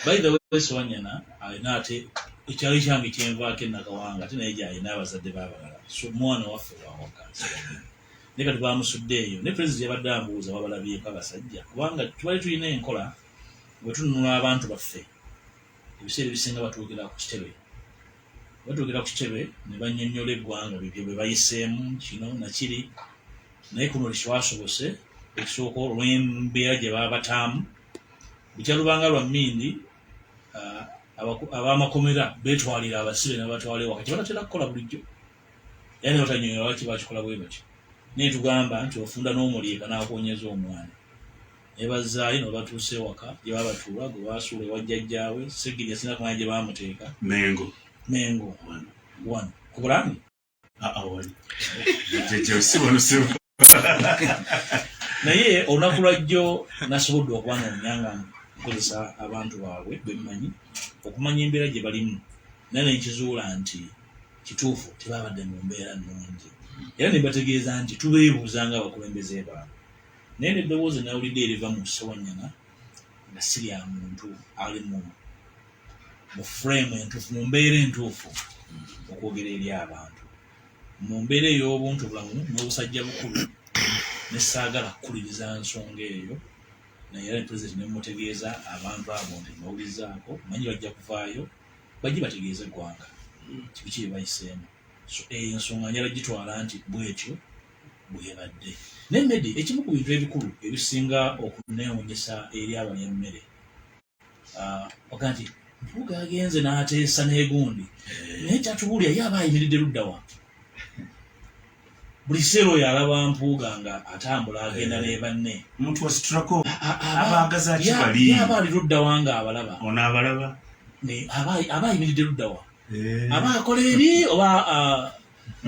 By the way, Swanyana, alina ate ekyali kyange kyenvaako Nakawanga ate naye gy'alina abazadde b'abalala. So mwana waffe wawaka. Ne kati baamusudde eyo. Ne President yabadde ambuuza babalabyeko abasajja. Kubanga tubali tulina enkola bwe tununula abantu baffe. Ebiseera ebisinga batuukira ku kitebe. Batuukira ku kitebe ne bannyonnyola eggwanga bye bwe bayiseemu kino nakiri. Naye kuno tekyasobose ekisooka olw'embeera gye baba bataamu. Bukyalubanga lwa mmindi ab'amakomera beetwalira abasibe n'abatwala ewaka tebanatera kukola bulijjo. Era ne batanyonyola lwaki bakikola bwe batyo. Naye tugamba nti ofunda n'omuliika n'akoonyeza omwana. Ne bazzaayo ne batuusa ewaka gye babatuula gwe baasuula ewa jjajjaawe Segiri yasinga kumanya gye baamuteeka. Mengo. One. Ku Bulange? Wali. Jjajjaawe si wano si wano. Naye olunaku lwajjo nasobodde okuba n'omuyanga nkozesa abantu baabwe bemmanyi okumanya embeera gye balimu. Naye nekizuula nti kituufu tebabadde mu mbeera nnungi. Era ne bategeeza nti tubeebuuza ng'abakulembeze baabwe. Naye n'eddoboozi nawulidde eriva mu Ssewanyana nga si lya muntu ali mu frame entuufu, mu mbeera entuufu okwogera eri abantu. Mu mbeera ey'obuntu bulamu n'obusajja bukulu ne saagala kukuliriza nsonga eyo. Naye era President ne mutegeeza abantu abo nti bawulirizaako manyi bajja kuvaayo bajje bategeeze eggwanga kibiki bye bayiseemu. So eyo ensonga njala gitwala nti bwetyo bwebadde. Naye Meddy, ekimu ku bintu ebikulu ebisinga okuneewuunyisa eri abalya emmere oga nti Mpuga agenze n'ateesa n'egundi naye kyatubuulira ye aba ayimiridde ludda wa. Buli kiseera oyo alaba Mpuga nga atambula agenda ne banne. Omuntu wasitulako abaagaza kibali. Aba ali ludda wa nga abalaba. Ono abalaba. Aba ayimiridde ludda wa. Aba akola eri oba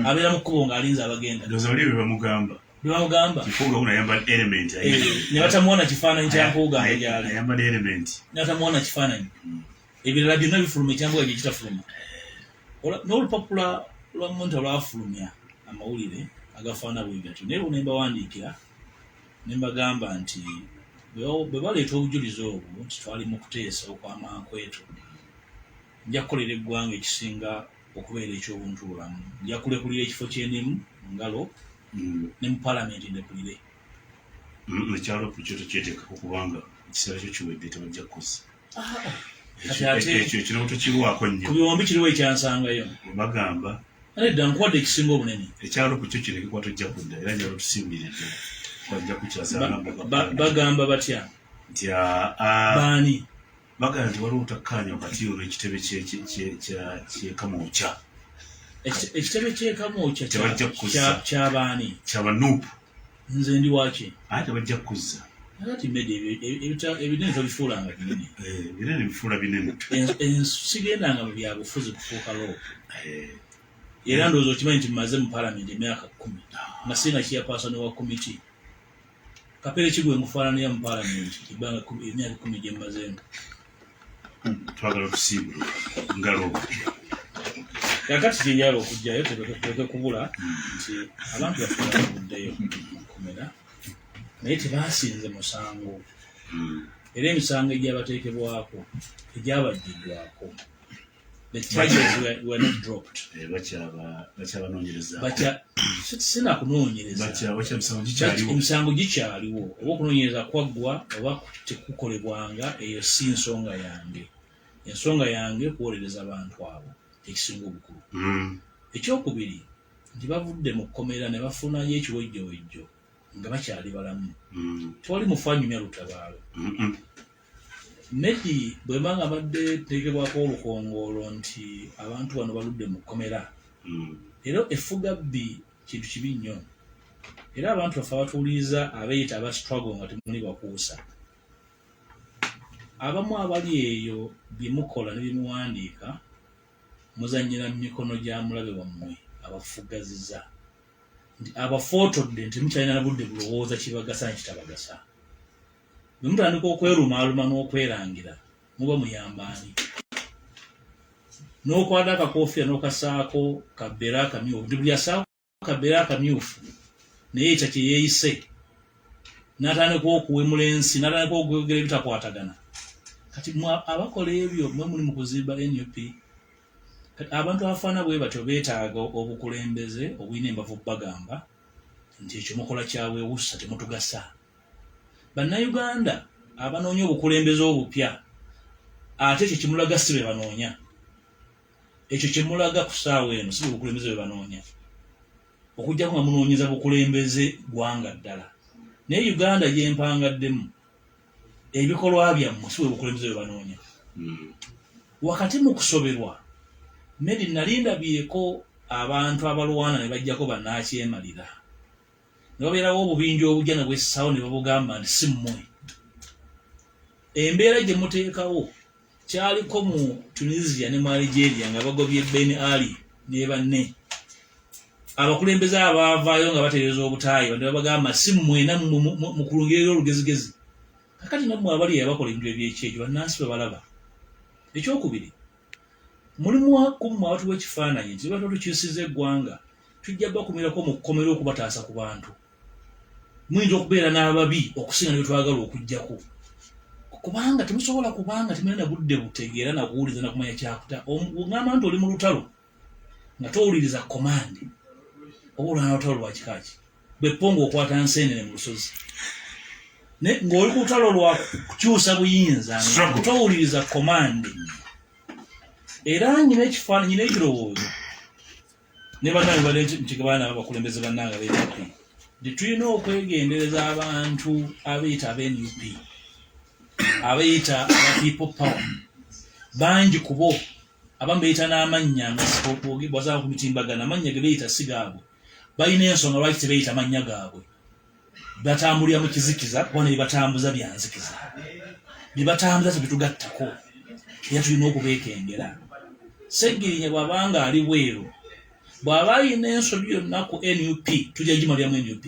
abeera mu kkubo ng'alinze abagenda. Ndowooza bali bye bamugamba. Mpuga uno ayambala element. Ne batamuwona kifaananyi kya Mpuga nga gyali. Ayambala element. Ne batamuwona kifaananyi. Ebirala byonna bifuluma ekyambuga gye kitafuluma. N'olupapula lwa Monta lwafulumya amawulire agafaana bwe gatyo. Naye ne mbawandiikira ne mbagamba nti bwe baleeta obujulizi obwo nti twali mu kuteesa okw'amankwetu nja kukolera eggwanga ekisinga okubeera eky'obuntubulamu. Nja kulekulira ekifo ky'enimu ngalo ne mu paalamenti ndekulire. Ekyalo kyo tekyeteekako kubanga ekiseera kyo kiwedde tebajja kukosa. Ekyo kino tukirwako nnyo. Ku byombi kiriwo ekyansangayo. Bagamba. Nedda nkuwadde ekisinga obunene. Ekyalo ku kyo kirekekwa tojja kudda era njalo tusimbire ddala. Bajja kukyasanga bagamba batya? Nti baani? Bagamba nti waliwo otakkaanya wakati olw'ekitebe ky'Kamwokya. Ekitebe ky'Kamwokya ky'abaani? Ky'Abanuupu. Nze ndi waaki? Ate bajja kuzza. Ati Meddy ebinene tobifuulanga binene. Binene bifuula binene. Sigendanga mu byabufuzi kufuuka loopu. Era ndowooza okimanyi nti mmaze mu paalamenti emyaka 10 nga singa chairperson wa komiti. Kapere kigwe ngufaananira mu paalamenti emyaka 10 gye mmazeemu. Twagala okusiibula ngalo. Kakati kye njala okujjayo tuleke kubula nti abantu baffe bavuddeyo mukomera naye tebaasinze musango. Era emisango egyabateekebwako egyabajjiddwako. The charges were not dropped. Bakyabanoonyereza. Sina kunoonyereza. Emisango gikyaliwo. Oba okunoonyereza kwaggwa oba tekukolebwanga eyo si nsonga yange. Ensonga yange kuwolereza abantu abo ekisinga obukulu. Ekyokubiri nti bavudde mu kkomera ne bafunayo ekiwejjowejjo nga bakyali balamu. Tewali mufu anyumya lutabaalo. Meddy bwe mbanga abadde teekebwako olukongoolo nti abantu bano baludde mu kkomera. Era effugabbi kintu kibi nnyo. Era abantu baffe abatuwuliriza abeeyita aba struggle nga temuli bakuusa. Abamu abali eyo bye mukola ne bye muwandiika muzannyira mu mikono gya mulabe wammwe abafugaziza. Abafootodde nti mukyalina na budde bulowooza kibagasa nkitabagasa. Bwe mutandika okwerumaaluma n'okwerangira muba muyambaani. N'okwata akakoofiira n'okasaako kabbera akamyufu. Nti buli asaako kabbera akamyufu naye ekyo kye yeeyise n'atandika okuwemula ensi n'atandika okwogera ebitakwatagana kati abakola ebyo mwe muli mu kuzimba NUP abantu abafaana bwe batyo beetaaga obukulembeze obulina embavu bagamba nti ekyo mukola kyaweewussa temutugasa. Bannayuganda abanoonya obukulembeze obupya ate ekyo kimulaga si be banoonya. Ekyo kimulaga ku ssaawa eno si bukulembeze bwe banoonya. Okujjako nga munoonyeza bukulembeze gwanga ddala. Naye Uganda gye mpangaddemu ebikolwa byammwe si bwe bukulembeze bwe banoonya. Wakati mu kusoberwa Medi nalindabyeko abantu abalwana ne bajjako bannakyemalira. Ne babeerawo obubinja obujja ne bwessaawo ne babugamba nti si mmwe. Embeera gye muteekawo kyaliko mu Tunisia ne mu Algeria nga bagobye Ben Ali ne banne. Abakulembeze abaavaayo nga batereeza obutaayi ne babagamba si mmwe nammwe mukulungirira olugezigezi. Kakati nammwe abali abakola ebintu ebyekyejo bannansi bwe balaba. Ekyokubiri mulimu wakumu abantu b'ekifaananyi nti baba tukyusiza eggwanga tujja bakumirako mu kkomera okubataasa ku bantu. Muyinza okubeera n'ababi okusinga ne bye twagala okuggyako. Kubanga temusobola kubanga temulina budde butegeera na kuwuliza na kumanya kyakuta. Ngamba nti oli mu lutalo nga towuliriza komandi oba olwana lutalo lwa kikaaki. Bwepponga okwata nseenene mu lusozi. Ng'oli ku lutalo lwa kukyusa buyinza nga towuliriza komandi. Era nyina ekifaananyi n'ekirowoozo ne bannange bali nti baana abakulembeze bannange b'NUP nti tulina okwegendereza abantu abeeyita ab'NUP abeeyita aba people power bangi ku bo abamu beeyita n'amannya nga bwazaba ku mitimbagano amannya ge beeyita si gaabwe balina ensonga lwaki tebeeyita mannya gaabwe batambulira mu kizikiza kuba ne bibatambuza byanzikiza bibatambuza tebitugattako era tulina okubeekengera. Seggirinya bw'abanga ali bweru bw'aba alina ensobi yonna ku NUP tujja gimaliramu NUP.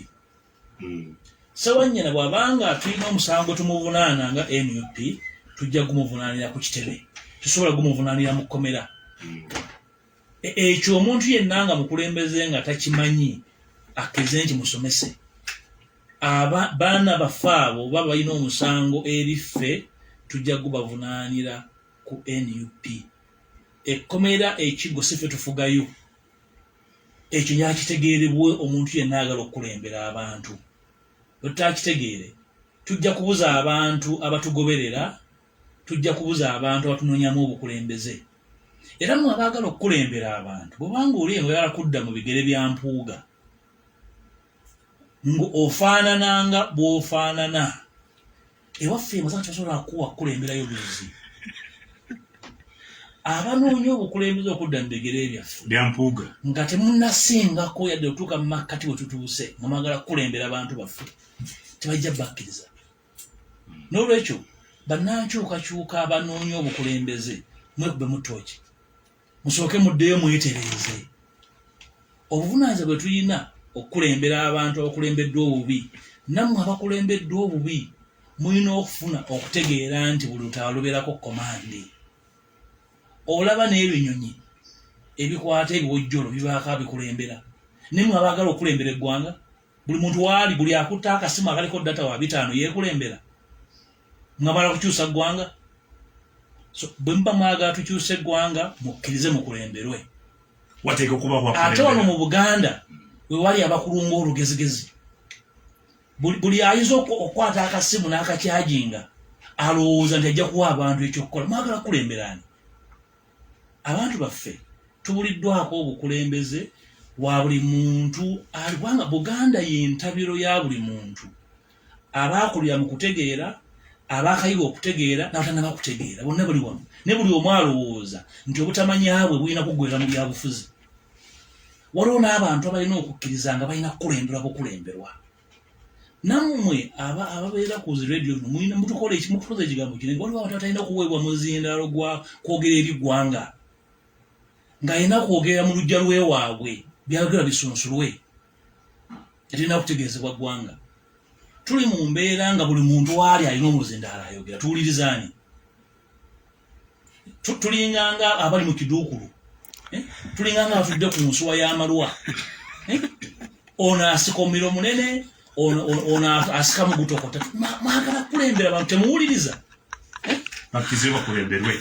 Sewanyana bw'abanga tulina omusango tumuvunaana nga NUP tujja gumuvunaanira ku kitebe tusobola gumuvunaanira mu kkomera. Ekyo omuntu yenna nga mukulembeze nga takimanyi akkirize nti musomese. Baana baffe abo baba balina omusango eri ffe tujja gubavunaanira ku NUP. Ekkomera ekigo si ffe tufugayo. Ekyo yakitegeerebwe omuntu yenna ayagala okukulembera abantu. Bwe tutakitegeere tujja kubuza abantu abatugoberera, tujja kubuza abantu abatunoonyamu obukulembeze. Era mmwe abaagala okukulembera abantu bw'obanga oli oyagala kudda mu bigere bya Mpuga ofaanananga bw'ofaanana ewaffe masaka tebasobola kuwa kukulemberayo buzi. Abanoonya obukulembeze okudda mu bigere byaffe bya Mpuga nga temunnasingako yadde otuuka mu makkati we tutuuse nga mwagala kukulembera abantu baffe tebajja bakkiriza. N'olwekyo bannankyukakyuka abanoonya obukulembeze mwekube mu ttooki musooke muddeyo mwetereeze. Obuvunaanyizibwa bwe tulina okukulembera abantu abakulembeddwa obubi nammwe abakulembeddwa obubi mulina okufuna okutegeera nti buli lutaala lubeerako komandi. Olaba n'ebinyonyi ebikwata ebiwojjolo bibaako abikulembera. Naye mmwe abaagala okukulembera eggwanga buli muntu waali buli akutta akasimu akaliko data wa 5 yeekulembera mwamala kukyusa ggwanga. So bwe muba mwagala tukyuse eggwanga mukkirize mukulemberwe. wateeka okuba kwakulembera. Ate wano mu Buganda we wali abakulunga olugezigezi buli ayinza okukwata akasimu n'akakyajinga alowooza nti ajja kuwa abantu ekyokukola. Mwagala kukulemberani abantu baffe tubuliddwako obukulembeze wa buli muntu kubanga Buganda y'entabiro ya buli muntu. Abaakulira mu kutegeera abaakayiga okutegeera n'abatannaba kutegeera bonna buli wamu ne buli omu alowooza nti obutamanya bwe bulina kuggweera mu byabufuzi. Waliwo n'abantu abalina okukkiriza nga balina kukulembera bukulemberwa. Nammwe ababeera ku zi radio mulina mutukola mutukoze ekigambo kino waliwo abantu atalina kuweebwa muzindaalo gwa kwogera eri ggwanga ng'alina kwogera mu lujja lwewaabwe byayogera bisunsulwe talina kutegeezebwa ggwanga. Tuli mu mbeera nga buli muntu waali alina omuzindaalo ayogera tuwulirizaani. Tulinganga abali mu kiduukulu tulinganga abatudde ku nsuwa y'amalwa. Ono asika omuliro munene ono asika mu gutokota. Mwagala kukulembera abantu temuwuliriza. bakiziba kulemberwe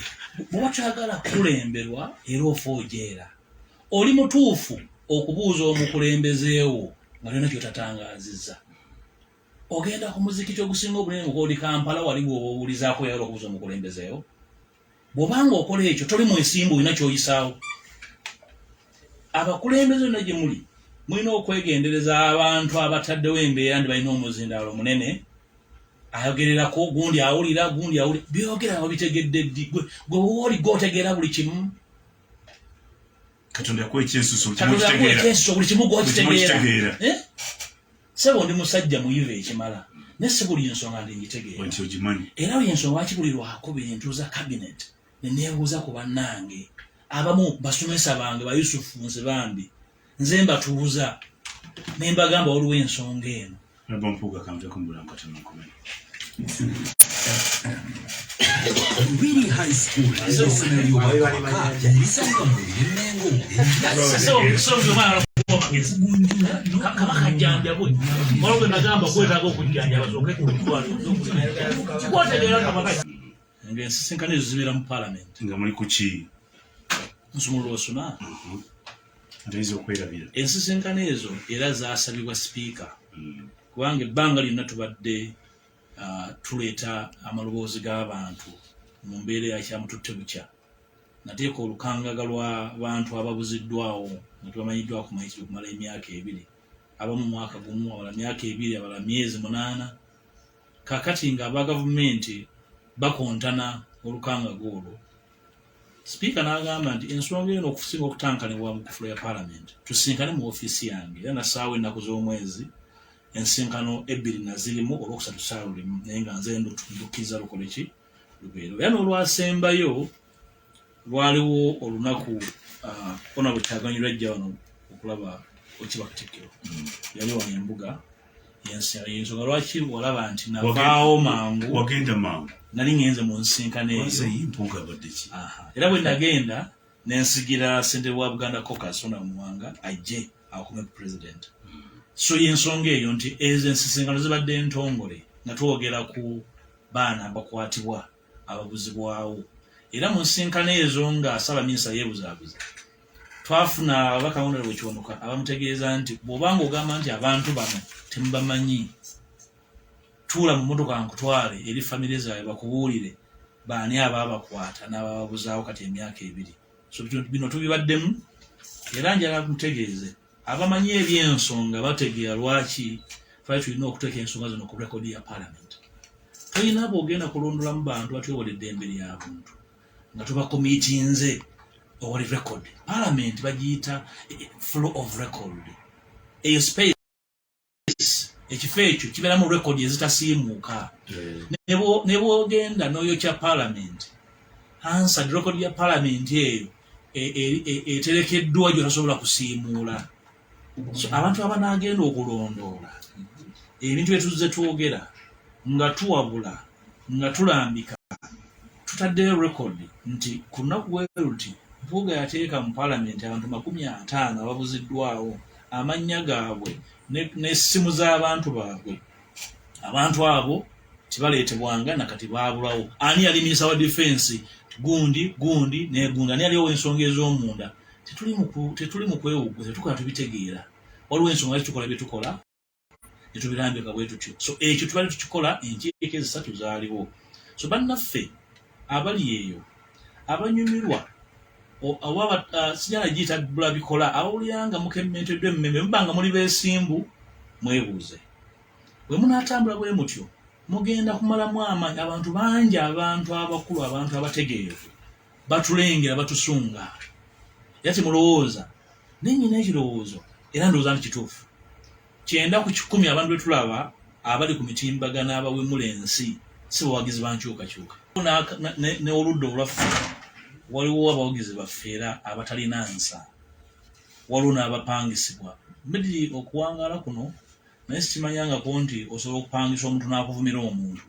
bw'okyagala kulemberwa era ofoojeera oli mutuufu okubuuza omukulembezeewo nga lyona kyotatangaazizza ogenda ku muzikiti ogusinga obunene ng'oli Kampala wali bw'obuulizaako yagala okubuuza omukulembezeewo bw'obanga okola ekyo toli mwesimbu olina ky'oyisaawo abakulembeze na gye muli mulina okwegendereza abantu abataddewo embeera ndi balina omuzindaalo munene ayogererako gundi awulira byogera babitegedde ddi gwe wooli gw'otegeera buli kimu Katonda yakuwa ekyensuso buli kimu gw'okitegeera sebo ndi musajja muyive ekimala naye si buli nsonga ndi ngitegeera era buli ensonga lwaki buli lwako bintu za cabinet neneebuuza ku bannange abamu basomesa bange bayusufu nze bambi nze mbatuuza ne mbagamba waliwo ensonga eno Mpuga kamuteko mulango tanokomenya Really high school esomero yalisanga mu Mengo kamakajjanjabwe olwo nagamba kwetaaga okujjanjaba ng'ensisinkano ezo zibeera mu palamenti nga muli ku ki nsumulula osuna ntayinza okwerabira ensisinkano ezo era zaasabibwa sipiika kubanga ebbanga lyonna tubadde tuleeta amaloboozi g'abantu mu mbeera ya kyamututte bukya nateeka olukangaga lw'abantu ababuziddwawo nga tebamanyiddwa kumanyikiro okumala emyaka 2 abamu mwaka gumu abala myaka 2 abala myezi 8 kakati nga aba gavumenti bakontana olukangaga olwo sipiika n'agamba nti ensonga eno okusinga okutankanibwa mu kufulo ya palamenti tusinkane mu ofiisi yange era nasaawa ennaku z'omwezi ensinkano 2 na zirimu olwokusatu ssaawa lulimu naye nga nze ndukkiriza lukole ki lubeera era n'olwasembayo lwaliwo olunaku ona bwe kyaganyi lwajja wano okulaba okiba katikkiro yali wano embuga yensonga lwaki walaba nti navaawo mangu wagenda mangu nali ngenze mu nsinkano ezo era bwe nagenda nensigira ssentebe wa Buganda Caucus ona Muwanga ajje akume ku president so yensonga eyo nti ezo ensisinkano zibadde ntongole nga twogera ku baana abakwatibwa ababuzibwawo era mu nsinkano ezo nga Ssaabaminisita yeebuzaabuza twafuna ababaka b'Honorable Kiwanuka abamutegeeza nti bw'obanga ogamba nti abantu bano temubamanyi tuula mu mmotoka nkutwale eri famire zaabwe bakubuulire baani abaabakwata n'abababuzaawo kati emyaka 2 so bino tubibaddemu era njala mutegeeze abamanyi ebyensonga bategeera lwaki twali tulina okuteeka ensonga zino ku rekodi ya palamenti tulina bw'ogenda kulondolamu bantu batwewala eddembe ly'abantu nga tubakomiitinze owali record palamenti bagiyita flow of record eyo space ekifo ekyo kibeeramu rekodi ezitasiimuuka ne bw'ogenda n'oyokya palamenti answered rekodi ya palamenti eyo eterekeddwa gy'otasobola kusiimuula so abantu abanaagenda okulondoola ebintu bye twogera nga tuwabula nga tulambika tutaddeyo rekodi nti ku lunaku bweruti Mpuga yateeka mu palamenti abantu 50 ababuziddwawo amannya gaabwe n'essimu z'abantu baabwe abantu abo tibaleetebwanga nakati baabulawo ani yali minisita wa defense gundi negundi ani aliwo ensonga ez'omunda tetuli mu kwewuguza tukola tubitegeera waliwo ensonga tukola bye tukola netubirambika bwe tutyo so ekyo tubali tukikola enkiiko 3 zaaliwo so bannaffe abali eyo abanyumirwa sinyala giyita bula bikola abawuliranga mukemmenteddwa emmeme mubanga muli beesimbu mwebuuze bwe munaatambula bwe mutyo mugenda kumalamu amaanyi abantu bangi abantu abakulu abantu abategeevu batulengera batusunga era temulowooza nenyina ekirowoozo era ndowooza nti kituufu 9 ku 10 abantu bwe tulaba abali ku mitimbagano abawemula ensi si bawagizi bankyukakyuka ne oludda olwaffe waliwo abawagizi baffe era abatalina nsa waliwo n'abapangisibwa mbediri okuwangaala kuno naye sikimanyangako nti osobola okupangisa omuntu n'akuvumira omuntu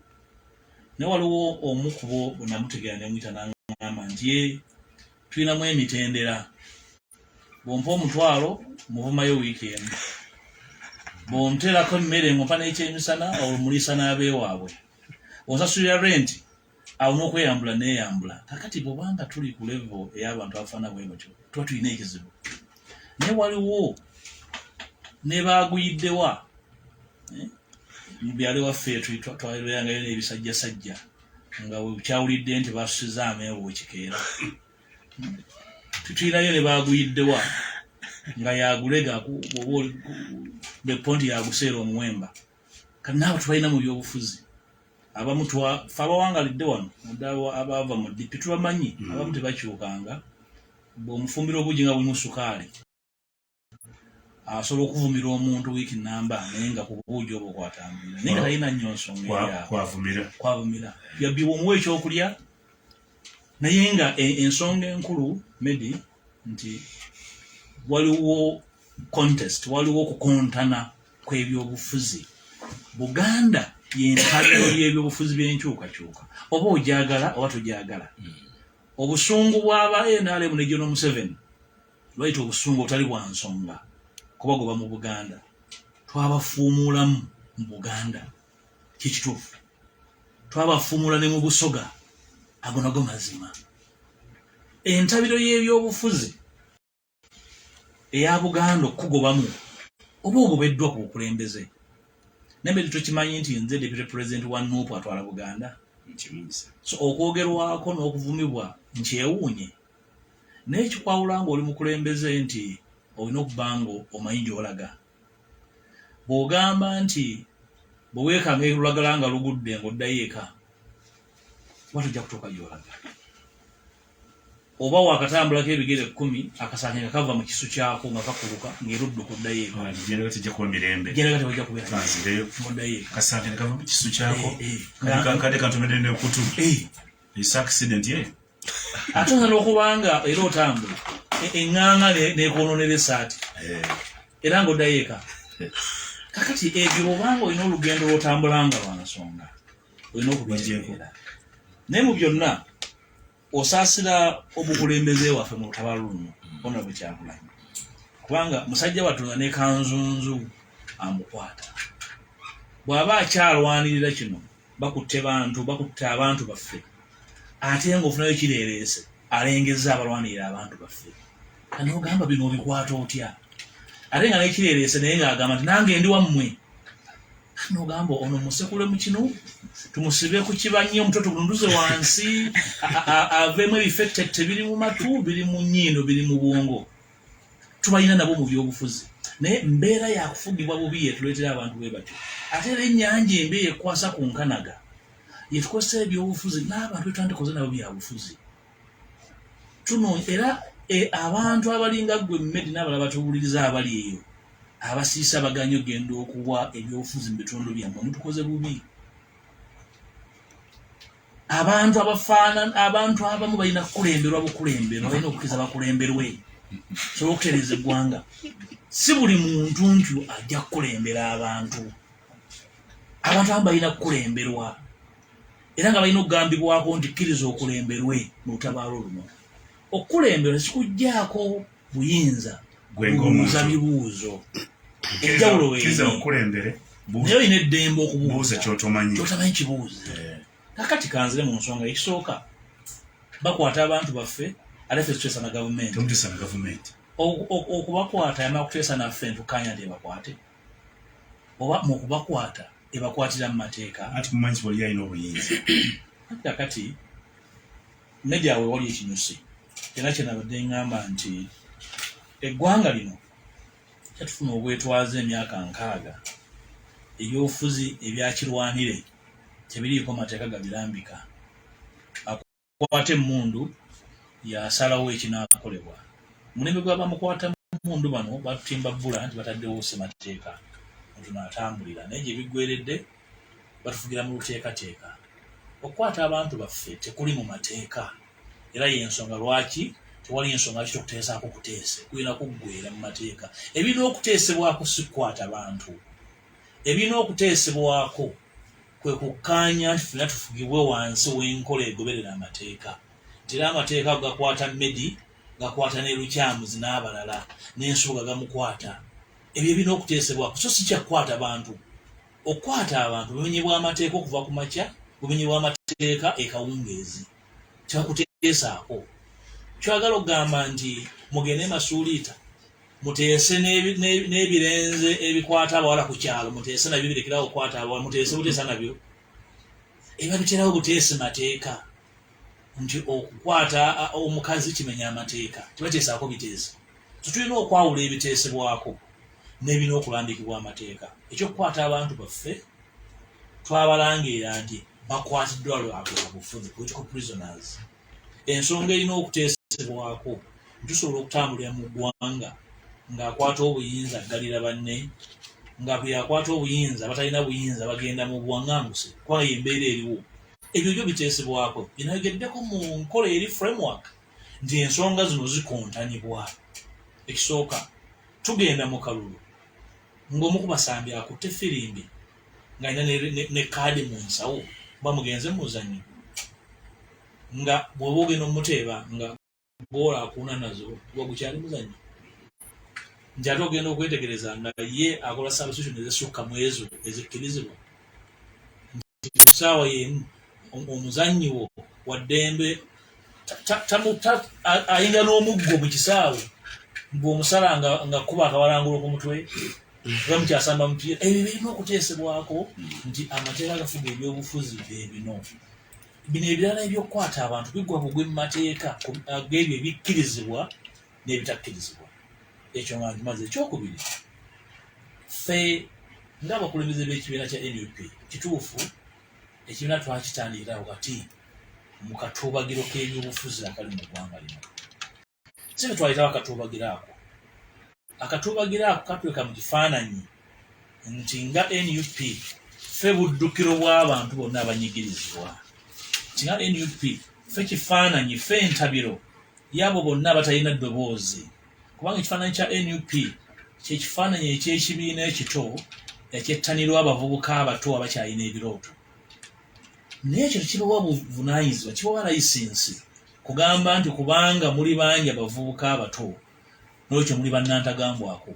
naye waliwo omu ku bo namutegeera nemuyita n'agamba nti tulinamu emitendera bwompa omutwalo muvumayo wiiki emu bw'omuteerako emmere ng'ompa n'ekyemisana olumuliisa n'abeewaabwe onsasulira renti awo n'okweyambula neeyambula kakati bwobanga tuli ku level ey'abantu abafaana bwe batyo tuba tulina ekizibu naye waliwo ne baaguyiddewa mu byalo waffe twalerangayo n'ebisajjasajja nga wekyawulidde nti basusiza ameewo ekikeera tutuyinayo ne baaguyiddewa nga yagulega beponti yaguseera omuwemba kati naawe tubalina mu byobufuzi abamu ffe abawangalidde wano naddala abaava mu ddipi tubamanyi abamu tebakyukanga bw'omufumbira obugi nga bulimu sukaali asobola okuvumira omuntu wiiki namba naye nga ku buugi obwo kwatambulira naye nga talina nnyo nsonga kwavumira yabbiwa omuwa ekyokulya naye nga ensonga enkulu medi nti waliwo contest waliwo okukontana kw'ebyobufuzi Buganda yentabiro y'ebyobufuzi by'enkyukakyuka oba ojagala oba tojagala obusungu bw'aba NRM ne General Museveni lwayita obusungu obutali bwa nsonga kubagoba mu Buganda twabafuumulamu mu Buganda kikituufu twabafuumula ne mu Busoga ago nago mazima entabiro y'ebyobufuzi eya Buganda okugobamu oba ogobeddwa ku bukulembeze nembe tukimanyi nti nze deputy president wa Nuupu atwala Buganda so okwogerwako n'okuvumibwa nkyewuunye naye kikwawula nga oli mukulembeze nti olina okuba nga omanyi gy'olaga bw'ogamba nti bwe weekanga olulagala nga lugudde ng'oddayo eka kuba tojja kutuuka gy'olaga oba wakatambulako ebigere 10 akasaake nga kava mu kisu kyako nga kakuluka ng'erudda okuddayo eka jenera tejja kuba mirembe jenera tejja kubeera kanzireyo ng'oddayo eka kasaake ne kava mu kisu kyako kade kantomedde n'ekutu esi accident ye ate nga n'okubanga era otambula eŋŋaŋa n'ekoononera essaati era ng'oddayo eka kakati ebyo obanga olina olugendo lw'otambulanga lwa nsonga olina okubitegeera naye mu byonna osaasira obukulembeze waffe mu lutabaalo luno bona bwe Kyagulanyi kubanga musajja wattu nga ne kanzunzu amukwata bw'aba akyalwanirira kino bakutte abantu baffe ate ng'ofunayo kireereese alengezza abalwanirira abantu baffe kani ogamba bino obikwata otya ate nga nekireereese naye ng'agamba nti nange ndi wammwe n'ogamba ono musekule mu kino tumusibe ku kibanyi omutwe tugulunduze wansi aveemu ebifettette biri mu matu biri mu nnyindo biri mu bwongo tubalina nabo mu byobufuzi naye mbeera yakufugibwa bubi yetuleetera abantu bwe batyo ate era ennyanja embi yekwasa ku nkanaga yetukozesa ebyobufuzi n'abantu betwandikoze nabo byabufuzi tuno era abantu abalinga ggwe Medi n'abalala batuwuliriza abali eyo abasiisa baganya ogenda okuwa ebyobufuzi mu bitundu byammwe mutukoze bubi abantu abamu balina kukulemberwa bukulemberwa balina okukkiriza bakulemberwe sobola okutereeza eggwanga si buli muntu ntyo ajja kukulembera abantu abamu balina kukulemberwa era nga balina okugambibwako nti kkiriza okulemberwe mu lutabaalo luno okukulemberwa sikuggyako buyinza buuza bibuuzo enjawulo naye olina eddembe okubuuza kyotamanyi kibuuze kakati kanzire mu nsonga ekisooka bakwata abantu baffe ate ffe tuteesa na gavumenti okubakwata yamala kuteesa naffe ntukanya nti ebakwate oba mukubakwata ebakwatira mu mateeka kakati nejaawe wali ekinyusi era kyenabadde ngamba nti eggwanga lino kyatufuna obwetwaza emyaka 6 ebyobufuzi ebyakirwanire tebiriiko mateeka gabirambika akwata emmundu yasalawo ekinaakolebwa mulembe gwa bamukwata mundu bano batutimba bbula nti bataddewo semateeka tunatambulira naye gye biggweredde batufugira mu luteekateeka okukwata abantu baffe tekuli mu mateeka era y'ensonga lwaki tewali ensonga lwaki tokuteesaako kuteese kulina kuggweera mu mateeka ebirina okuteesebwako si kukwata bantu ebirina okuteesebwako kwe kukkaanya nti ffenna tufugibwe wansi w'enkola egoberera amateeka nti era amateeka gakwata Medi gakwata ne Lukyamuzi n'abalala n'ensuuga gamukwata ebyo ebirina okuteesebwako so si kyakukwata bantu okukwata abantu bimenyebwa amateeka okuva ku makya bumenyi bw'amateeka ekawungeezi kyakuteesaako kyagala okugamba nti mugende masuuliita muteese n'ebirenze ebikwata abawala ku kyalo muteese nabyo birekerawo okukwata abawala muteese buteesa nabyo eba biterawo buteese mateeka nti okukwata omukazi kimenya amateeka tibateesaako biteesa tulina okwawula ebiteesebwako n'ebina okulambikibwa amateeka ekyokukwata abantu baffe twabalangira nti bakwatiddwa lwabufuzi political prisoners ensonga erina okuteesebwako tusobola okutambulira mu ggwanga ng'akwata obuyinza aggalira banne nga bwe akwata obuyinza batalina buyinza bagenda mu buwaŋŋanguse kubanga embeera eriwo ebyo byo biteesebwako binayogeddeko mu nkola eri framework nti ensonga zino zikontanibwa ekisooka tugenda mu kalulu ng'omu ku basambi akutte firimbi ng'alina ne kaadi mu nsawo bamugenze mu muzannyo nga bw'oba ogenda omuteeba nga goola akuuna nazo wagukyali muzannyo nti ate ogenda okwetegereza nga ye akola substitution ezisukka mu ezo ezikkirizibwa nti ku ssaawa yemu omuzannyi wo wa ddembe ayingira n'omuggo mu kisaawe ng'omusala nga kuba akawalangulo ku mutwe oba mukyasamba mupiira ebyo birina okuteesebwako nti amateeka agafuga ebyobufuzi bebino bino ebirala ebyokukwata abantu biggwa bugwe mu mateeka ag'ebyo ebikkirizibwa n'ebitakkirizibwa ekyo nga nkimaze ekyokubiri ffe ng'abakulembeze b'ekibiina kya NUP kituufu ekibiina twakitandikira wakati mu katuubagiro k'ebyobufuzi akali mu ggwanga lino sebe twayitawo akatuubagiro ako akatuubagiro ako katweka mu kifaananyi nti nga NUP ffe buddukiro bw'abantu bonna abanyigirizibwa nti nga NUP ffe kifaananyi ffe entabiro y'abo bonna abatalina ddoboozi kubanga ekifaananyi kya NUP kyekifaananyi eky'ekibiina ekito ekyettanirwa abavubuka abato abakyalina ebirooto naye ekyo tekibawa buvunaanyizibwa kibawa layisinsi kugamba nti kubanga muli bangi abavubuka abato n'ekyo muli bannantagambwako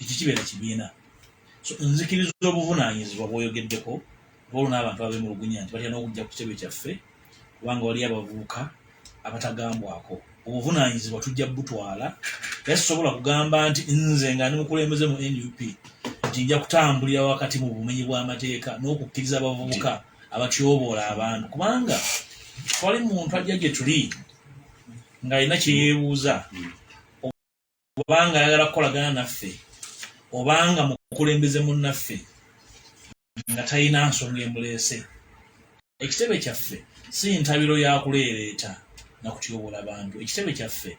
ekyo kibeera kibiina so nzikiriza obuvunaanyizibwa bw'oyogeddeko olwo n'abantu ab'emulugunya nti batya n'okujja ku kitebe kyaffe kubanga wali abavubuka abatagambwako obuvunaanyizibwa tujja butwala era sisobola kugamba nti nze nga ndi mukulembeze mu NUP nti nja kutambulira wakati mu bumenyi bw'amateeka n'okukkiriza abavubuka abatyoboola abantu kubanga twali muntu ajja gye tuli ng'alina kyeyeebuuza obanga ayagala kukolagana naffe obanga mukulembeze munnaffe nga talina nsonga emuleese ekitebe kyaffe si ntabiro yakuleereeta nakutyoboola abantu ekitebe kyaffe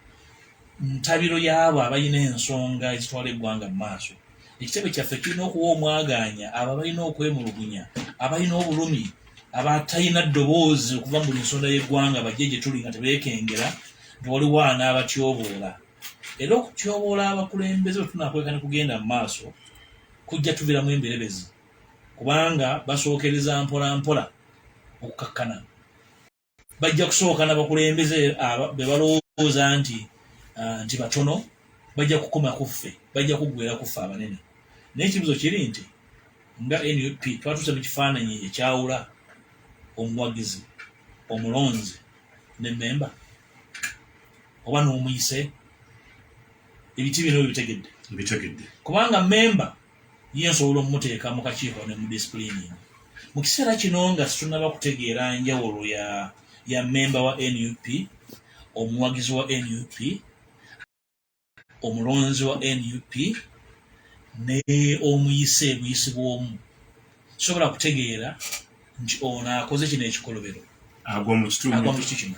ntabiro y'abo abalina ensonga ezitwala eggwanga mu maaso ekitebe kyaffe kirina okuwa omwagaanya abo abalina okwemulugunya abalina obulumi abatalina ddoboozi okuva mu buli nsonda y'eggwanga bajje gye tuli nga tebeekengera nti waliwo anaabatyoboola era okutyoboola abakulembeze bwe tunaakwekana kugenda mu maaso kujja tuviramu emberebezi kubanga basookereza mpola mpola okukakkana bajja kusooka n'abakulembeze be balowooza nti batono bajja kukoma kuffe bajja kuggwera kuffe abanene naye ekibuzo kiri nti nga NUP twatuuse mu kifaananyi ekyawula omuwagizi omulonzi n'emmemba oba n'omuyise ebiti bino bitegedde kubanga mmemba ye nsobola omuteeka mu kakiiko ne mu disipulini mu kiseera kino nga situnaba kutegeera njawulo ya mmemba wa NUP omuwagizi wa NUP omulonzi wa NUP ne omuyise buyisi bw'omu sobola kutegeera nti ono akoze kino ekikolobero agwa mu kitu kino